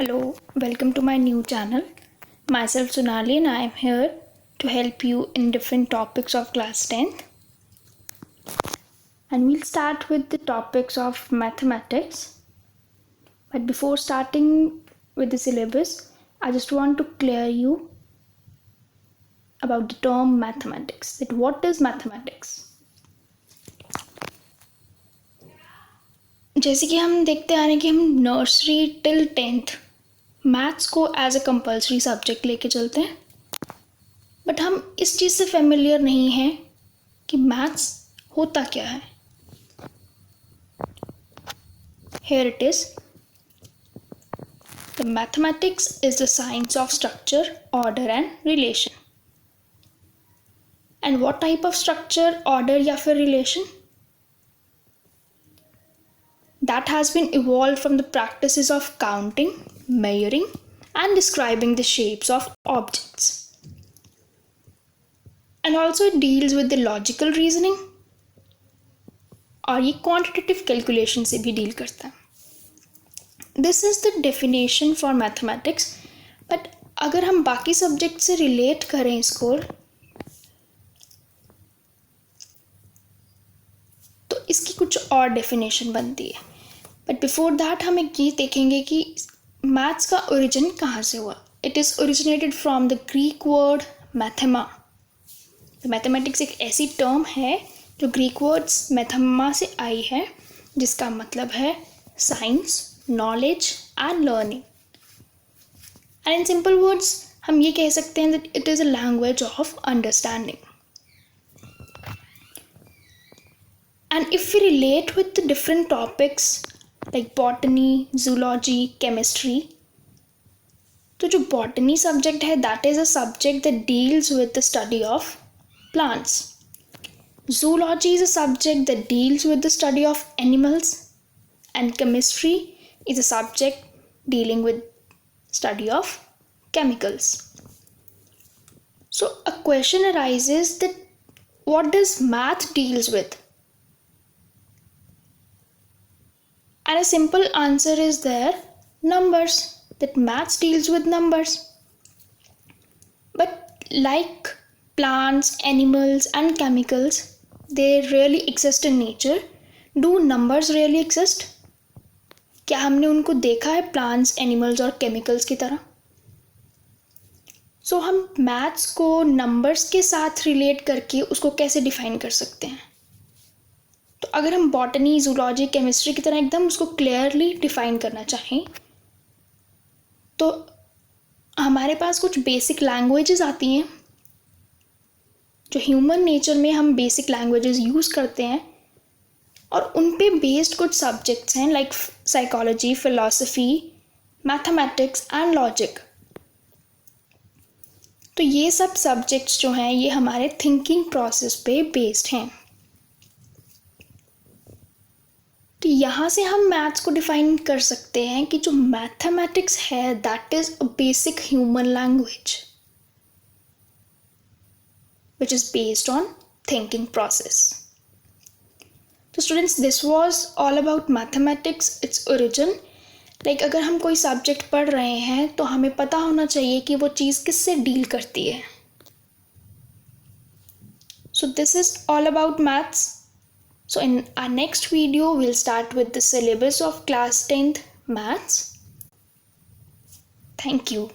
Hello, welcome to my new channel. Myself Sonali and I am here to help you in different topics of class 10th. And we'll start with the topics of mathematics. But before starting with the syllabus, I just want to clear you about the term mathematics. That what is mathematics? जैसे कि हम देखते आ रहे हैं कि हम nursery till 10th maths को as a compulsory subject लेके चलते हैं, बट हम इस चीज़ से फेमिलियर नहीं हैं कि मैथ्स होता क्या है. Here it is. The mathematics is the science of structure, order and relation. And what type of structure, order या फिर relation? That has been evolved from the practices of counting, measuring and describing the shapes of objects. And also it deals with the logical reasoning और ये quantitative calculation से भी deal करता है. This is the definition for mathematics. But अगर हम बाकी subject से relate करें इसको तो इसकी कुछ और definition बनती है. But before that हम एक ये देखेंगे कि मैथ्स का origin कहाँ से हुआ. It is originated from the Greek word mathema. Mathematics एक ऐसी टर्म है जो ग्रीक वर्ड्स मैथमा से आई है, जिसका मतलब है science, knowledge and learning. And in simple words हम ये कह सकते हैं that it is a language of understanding. And if we relate with the different topics like botany, zoology, chemistry, तो जो बॉटनी सब्जेक्ट है that is a subject that deals with the study of plants. Zoology is a subject that deals with the study of animals, and chemistry is a subject dealing with study of chemicals. So a question arises that what does math deals with? And a simple answer is there, numbers. That math deals with numbers. But like plants, animals and chemicals, they really exist in nature. Do numbers really exist? क्या हमने उनको देखा है plants, animals और chemicals की तरह? So हम maths को numbers के साथ relate करके उसको कैसे define कर सकते हैं? तो अगर हम botany, zoology, chemistry की तरह एकदम उसको clearly define करना चाहें तो हमारे पास कुछ basic languages आती हैं जो ह्यूमन नेचर में हम बेसिक लैंग्वेजेस यूज़ करते हैं, और उन पे बेस्ड कुछ सब्जेक्ट्स हैं like psychology, philosophy, mathematics and logic. तो ये सब सब्जेक्ट्स जो हैं ये हमारे थिंकिंग प्रोसेस पे बेस्ड हैं. तो यहाँ से हम मैथ्स को डिफाइन कर सकते हैं कि जो मैथमेटिक्स है that is a basic human language which is based on thinking process. So students, this was all about mathematics, its origin. Like अगर हम कोई सब्जेक्ट पढ़ रहे हैं तो हमें पता होना चाहिए कि वो चीज़ किससे डील करती है. So this is all about maths. So in our next video we'll start with the syllabus of class 10th maths. Thank you.